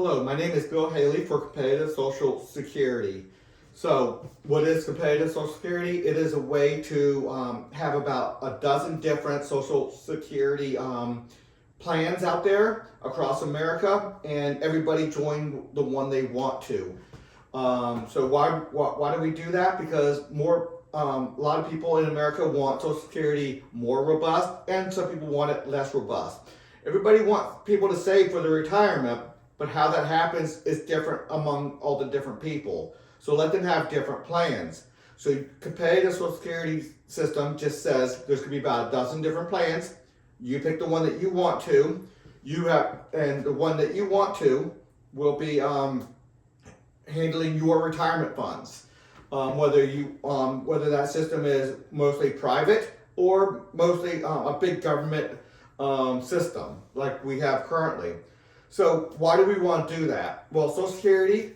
Hello, my name is Bill Haley for Competitive Social Security. So, what is Competitive Social Security? It is a way to have about a dozen different Social Security plans out there across America, and everybody join the one they want to. So, why do we do that? Because a lot of people in America want Social Security more robust, and some people want it less robust. Everybody wants people to save for their retirement, but how that happens is different among all the different people. So let them have different plans. So competitive Social Security system just says there's going to be about a dozen different plans. You pick the one that you want to. And the one that you want to will be handling your retirement funds. Whether that system is mostly private or mostly a big government system like we have currently. So why do we want to do that? Well, Social Security,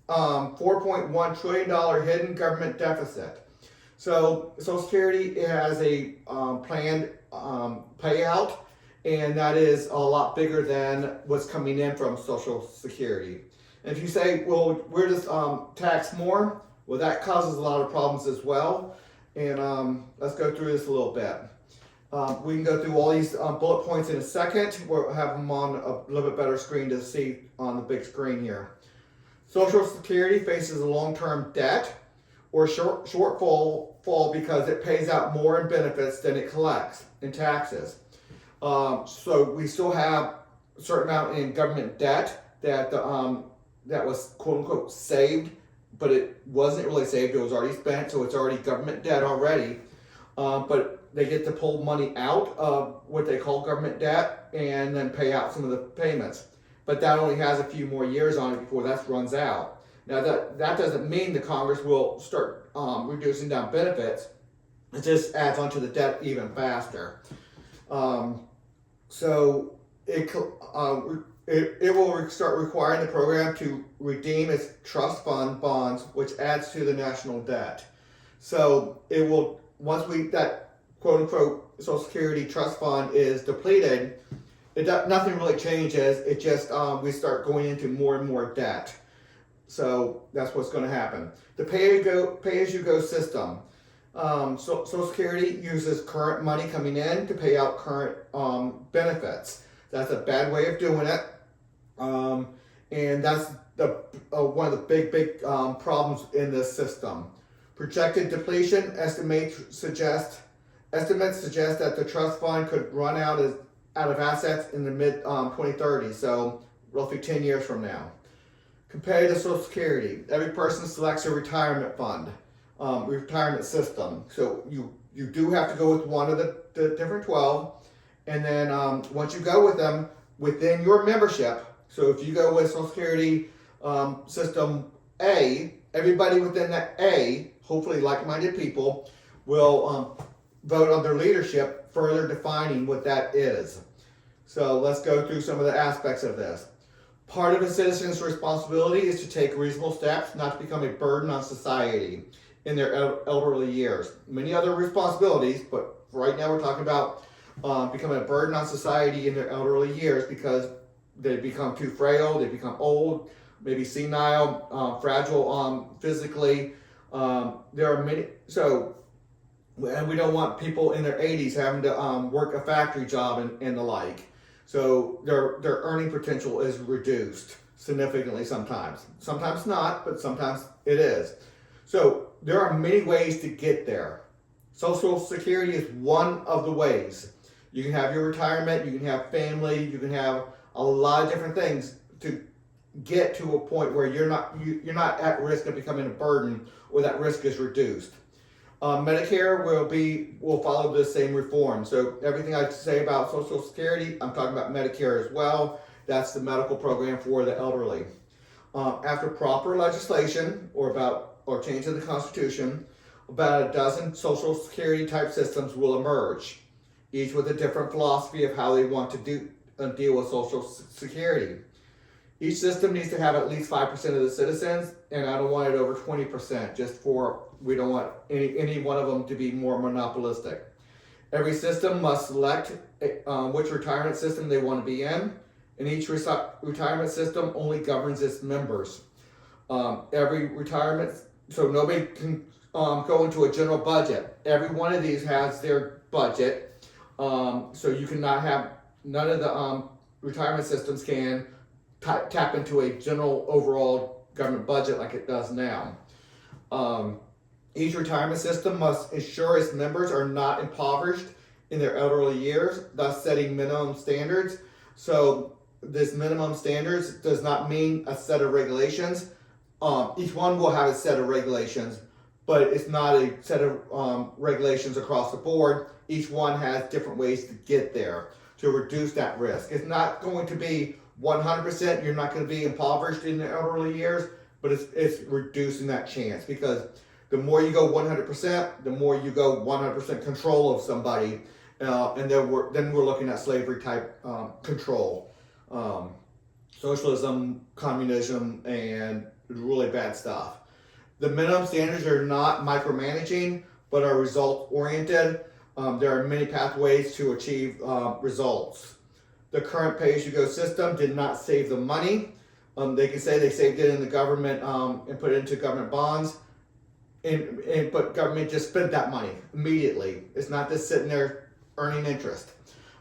$4.1 trillion hidden government deficit. So Social Security has a planned payout, and that is a lot bigger than what's coming in from Social Security. And if you say, well, where does tax more? Well, that causes a lot of problems as well. And let's go through this a little bit. We can go through all these bullet points in a second. We'll have them on a little bit better screen to see on the big screen here. Social Security faces a long-term debt or shortfall because it pays out more in benefits than it collects in taxes. So we still have a certain amount in government debt that was quote-unquote saved, but it wasn't really saved. It was already spent, so it's already government debt already. But they get to pull money out of what they call government debt and then pay out some of the payments. But that only has a few more years on it before that runs out. Now that doesn't mean the Congress will start reducing down benefits. It just adds onto the debt even faster. So it will start requiring the program to redeem its trust fund bonds, which adds to the national debt. So it will, that quote-unquote Social Security trust fund is depleted, nothing really changes. It just, we start going into more and more debt. So that's what's going to happen. The pay-as-you-go system. Social Security uses current money coming in to pay out current benefits. That's a bad way of doing it. And that's one of the big problems in this system. Projected depletion estimates suggest that the trust fund could run out of assets in the mid 2030s, so roughly 10 years from now. Competitive Social Security. Every person selects a retirement fund, retirement system. So you do have to go with one of the different 12, and then once you go with them within your membership. So if you go with Social Security system A, everybody within that A, hopefully like-minded people, will vote on their leadership, further defining what that is. So let's go through some of the aspects of this. Part of a citizen's responsibility is to take reasonable steps not to become a burden on society in their elderly years. Many other responsibilities, but right now we're talking about becoming a burden on society in their elderly years because they become too frail, they become old, maybe senile, fragile physically. There are many, and we don't want people in their 80s having to work a factory job and the like. So their earning potential is reduced significantly sometimes. Sometimes not, but sometimes it is. So there are many ways to get there. Social Security is one of the ways. You can have your retirement, you can have family, you can have a lot of different things to get to a point where you're not at risk of becoming a burden, or that risk is reduced. Medicare will follow the same reform. So everything I say about Social Security, I'm talking about Medicare as well. That's the medical program for the elderly. After proper legislation or change of the Constitution, about a dozen Social Security type systems will emerge, each with a different philosophy of how they want to deal with Social Security. Each system needs to have at least 5% of the citizens, and I don't want it over 20%, we don't want any one of them to be more monopolistic. Every system must select which retirement system they want to be in, and each retirement system only governs its members. Every retirement, so nobody can go into a general budget. Every one of these has their budget, so you cannot have, none of the retirement systems can tap into a general overall government budget like it does now. Each retirement system must ensure its members are not impoverished in their elderly years, thus setting minimum standards. So this minimum standards does not mean a set of regulations. Each one will have a set of regulations, but it's not a set of regulations across the board. Each one has different ways to get there to reduce that risk. It's not going to be 100%. You're not going to be impoverished in the elderly years, but it's reducing that chance, because the more you go 100%, the more you go 100% control of somebody, and then we're looking at slavery type control, socialism, communism, and really bad stuff. The minimum standards are not micromanaging, but are result oriented. There are many pathways to achieve results. The current pay-as-you-go system did not save the money. They can say they saved it in the government and put it into government bonds. But government just spent that money immediately. It's not just sitting there earning interest.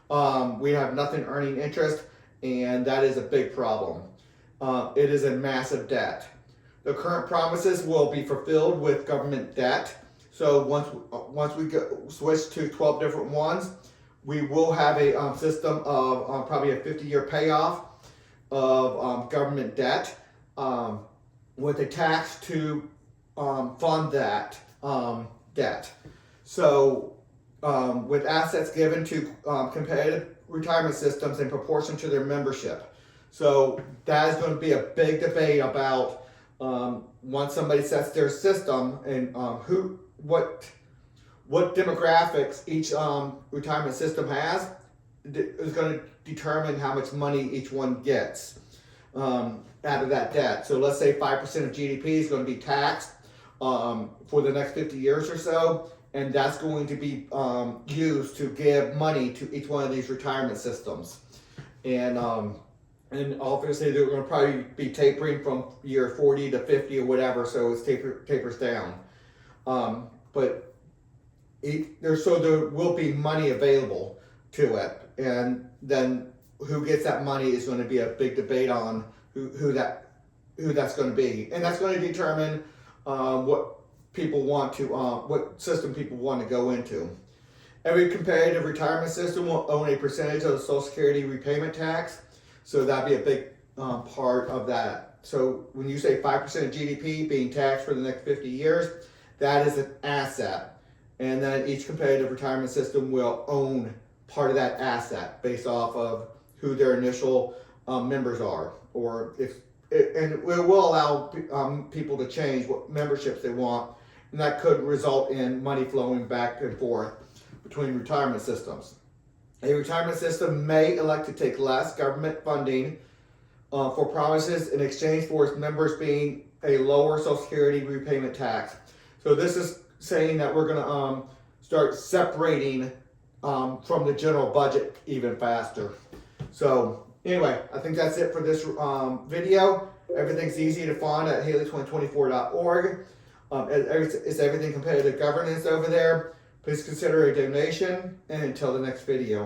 We have nothing earning interest, and that is a big problem. It is a massive debt. The current promises will be fulfilled with government debt. So once we switch to 12 different ones, we will have a system of probably a 50-year payoff of government debt with a tax to fund that debt. So with assets given to competitive retirement systems in proportion to their membership. So that is going to be a big debate about once somebody sets their system and what demographics each retirement system has is going to determine how much money each one gets out of that debt. So let's say 5% of GDP is going to be taxed for the next 50 years or so, and that's going to be used to give money to each one of these retirement systems. And obviously they're going to probably be tapering from year 40 to 50 or whatever, so it tapers down. But there will be money available to it, and then who gets that money is going to be a big debate on who that's going to be, and that's going to determine what people want to what system people want to go into. Every competitive retirement system will own a percentage of the Social Security repayment tax, so that'd be a big part of that. So when you say 5% of GDP being taxed for the next 50 years, that is an asset. And then each competitive retirement system will own part of that asset based off of who their initial members are, or and it will allow people to change what memberships they want, and that could result in money flowing back and forth between retirement systems. A retirement system may elect to take less government funding for promises in exchange for its members being a lower Social Security repayment tax. So this is saying that we're going to start separating from the general budget even faster. So anyway, I think that's it for this video. Everything's easy to find at Haley2024.org. It's everything competitive governance over there. Please consider a donation, and until the next video.